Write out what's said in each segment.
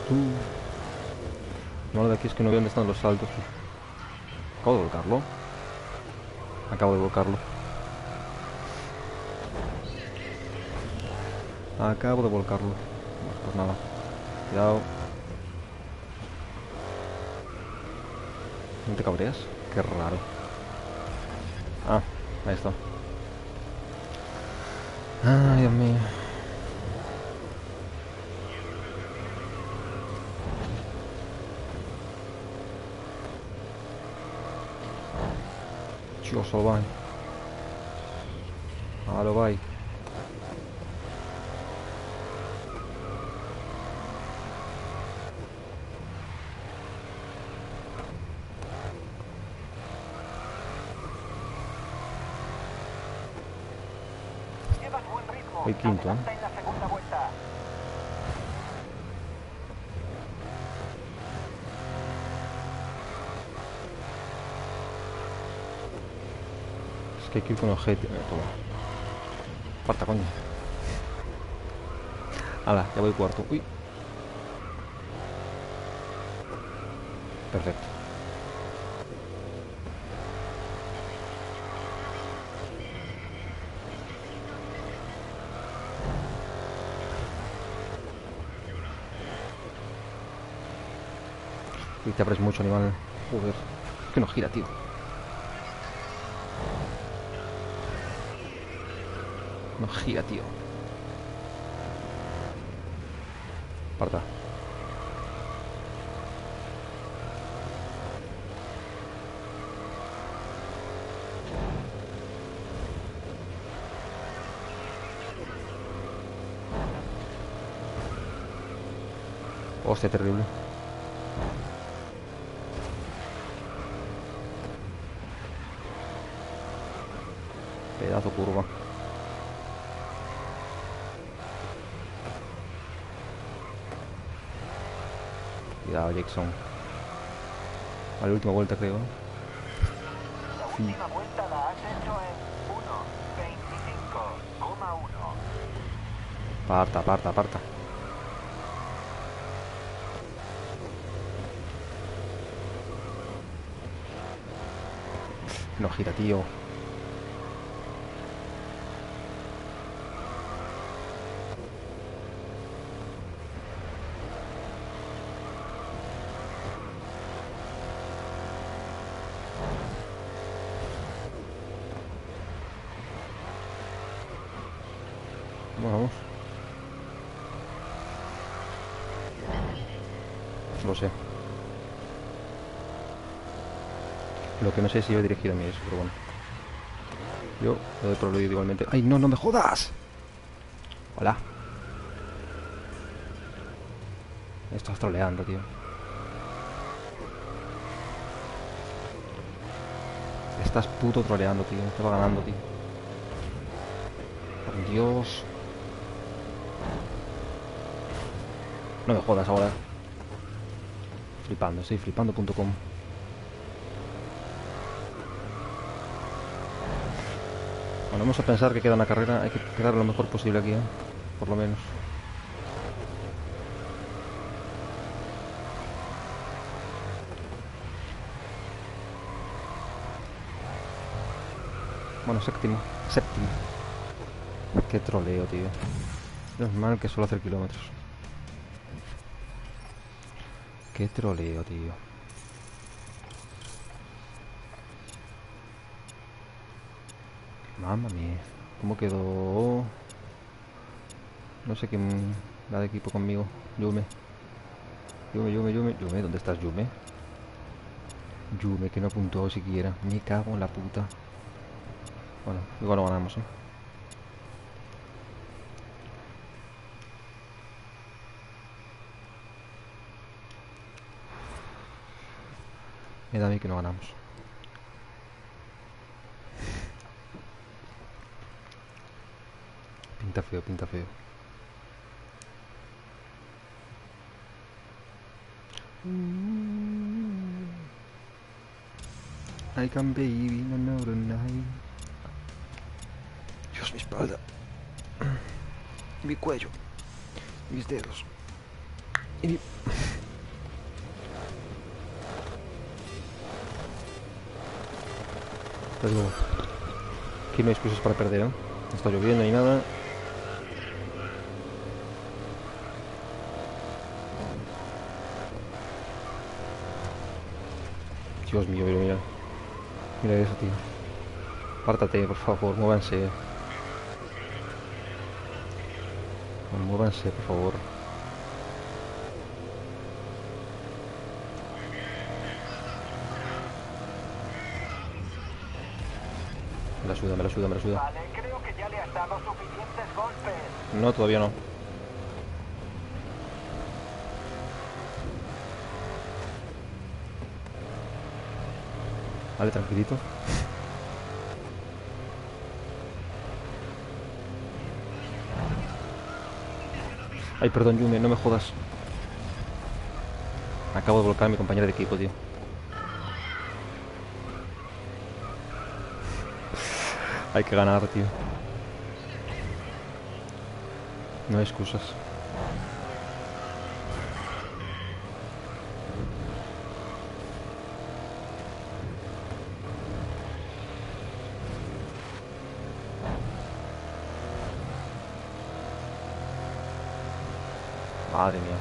Lo malo de aquí es que no veo dónde están los saltos. ¿Acabo de volcarlo? Acabo de volcarlo. Acabo de volcarlo. Bueno, pues nada. Cuidado. ¿No te cabreas? Qué raro. Ah, ahí está. Ay, Dios mío. Dios, lo va. Ah, lo va. Voy quinto, ¿eh? Es que hay que ir con el GT. Toma. Parta, coño. Hala, ya voy cuarto. Uy. Perfecto. Y te abres mucho, animal. Joder. Es que no gira, tío. No gira, tío. Parta. Hostia, terrible. Pedazo curva. Cuidado, Jackson. A la última vuelta, creo. La última vuelta la has hecho en 1:25,1. Aparta, aparta, aparta. No gira, tío. Bueno, vamos. Lo sé. Lo que no sé es si yo he dirigido a mí eso, pero bueno. Yo lo doy por lo igualmente. ¡Ay, no, no me jodas! Hola. Estás troleando, tío. Estás puto troleando, tío. Te va ganando, tío. Por Dios. No me jodas ahora. Flipando, sí, flipando.com. Bueno, vamos a pensar que queda una carrera. Hay que quedar lo mejor posible aquí, ¿eh? Por lo menos. Bueno, séptimo. Séptimo. Qué troleo, tío. No es mal que suelo hacer kilómetros. Qué troleo, tío. Mamma mía. ¿Cómo quedó? No sé quién da de equipo conmigo. Yume. Yume, ¿dónde estás, Yume? Yume, que no apuntó siquiera. Me cago en la puta. Bueno, igual lo ganamos, ¿eh? Me da a mí que no ganamos. Pinta feo, pinta feo. I can baby, no, no, night. Dios, mi espalda. Mi cuello. Mis dedos. Y... Te digo, aquí no hay excusas para perder, ¿eh? No está lloviendo ni nada. Dios mío, mira, mira. Mira eso, tío. Pártate, por favor, muévanse. Muévanse, por favor. Me la suda, me la suda, me la suda. Vale, creo que ya le has dado suficientes golpes. No, todavía no. Vale, tranquilito. Ay, perdón, Yume, no me jodas. Acabo de volcar a mi compañera de equipo, tío. Hay que ganar, tío. No hay excusas. Madre mía.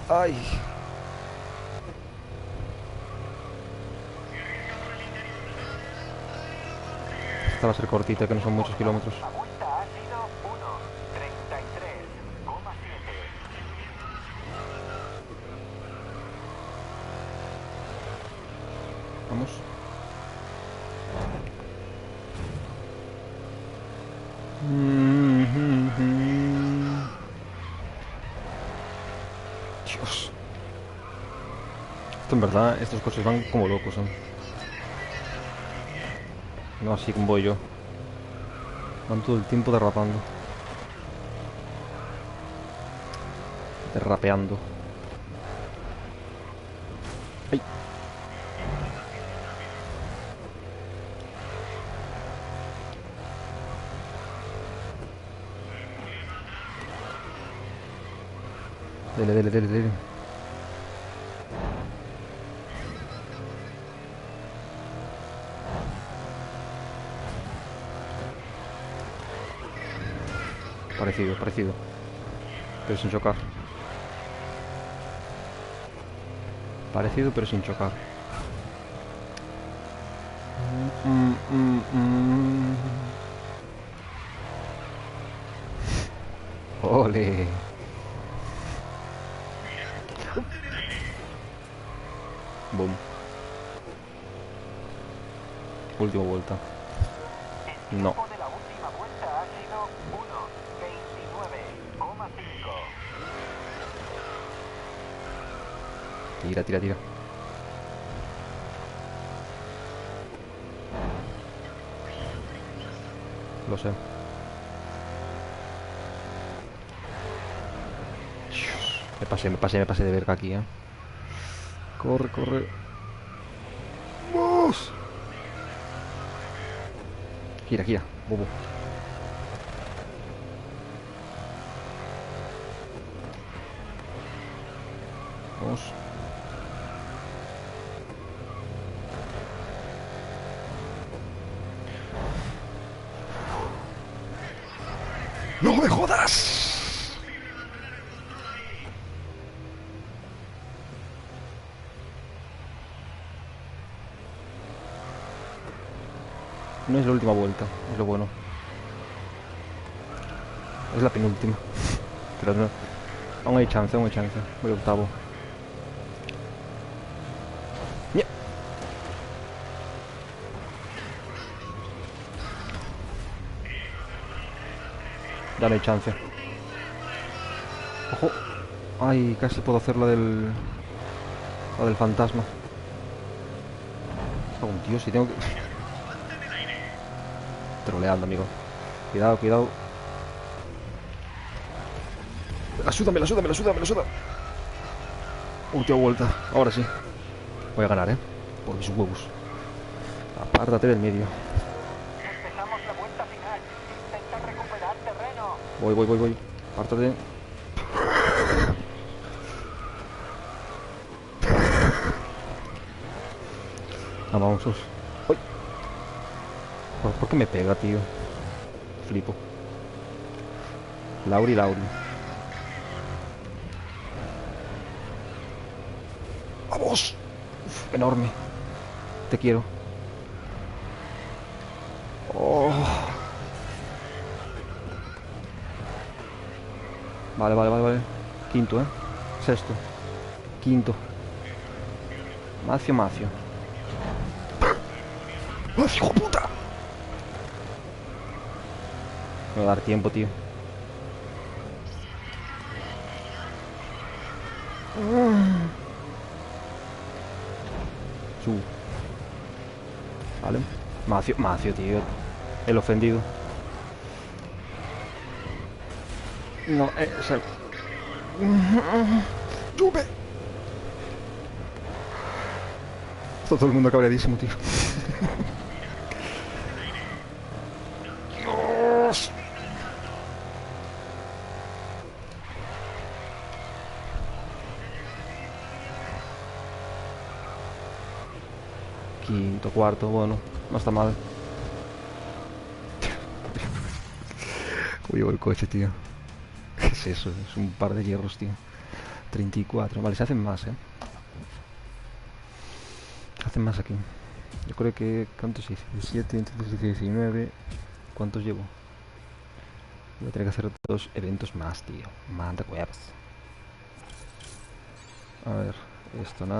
Ay. Esta va a ser cortita, que no son muchos kilómetros. La vuelta ha sido 1:33,7. Vamos. Dios. Esto en verdad, estos coches van como locos, ¿eh? No así como voy yo. Van todo el tiempo derrapando. Derrapeando. ¡Ay! Dele, dele, dele, dele. Parecido, parecido. Pero sin chocar. Parecido, pero sin chocar. Ole. Boom. Última vuelta. No. El tiempo de la última vuelta ha sido 1:29,5. Tira, tira, tira. Lo sé. Dios. Me pasé de verga aquí, ¿eh? Corre, corre. ¡Vamos! Gira, gira. Bobo. Vamos. ¡No me jodas! No es la última vuelta, es lo bueno. Es la penúltima. Pero no. Aún hay chance, aún hay chance. Voy octavo. ¡Nie! Ya no hay chance. ¡Ojo! Ay, casi puedo hacer la del... La del fantasma. Oh, tío, si tengo que... Troleando, amigo. Cuidado, cuidado. Me la suda, me la suda, me la suda, me la suda. Última vuelta. Ahora sí. Voy a ganar, ¿eh? Por mis huevos. Apártate del medio. Empezamos la vuelta final. Intenta recuperar terreno. Voy, voy, voy, voy. Apártate. Ah, vamos. ¡Uy! ¿Por qué me pega, tío? Flipo. Lauri. ¡Vamos! Uf, enorme. Te quiero. Oh. Vale. Quinto, ¿eh? Sexto. Quinto. Macio. ¡Macio, hijo de puta! Me va a dar tiempo, tío. Vale. Macio, tío. El ofendido. No, es el... ¡Sube! Está todo el mundo cabreadísimo, tío. Dios. Quinto, cuarto, bueno, no está mal. Uy, el coche, tío. ¿Qué es eso? Es un par de hierros, tío. 34. Vale, se hacen más, ¿eh? Se hacen más aquí. Yo creo que... ¿Cuántos hice? 17, entonces 19... ¿Cuántos llevo? Voy a tener que hacer 2 eventos más, tío. Manda huevas. A ver, esto nada.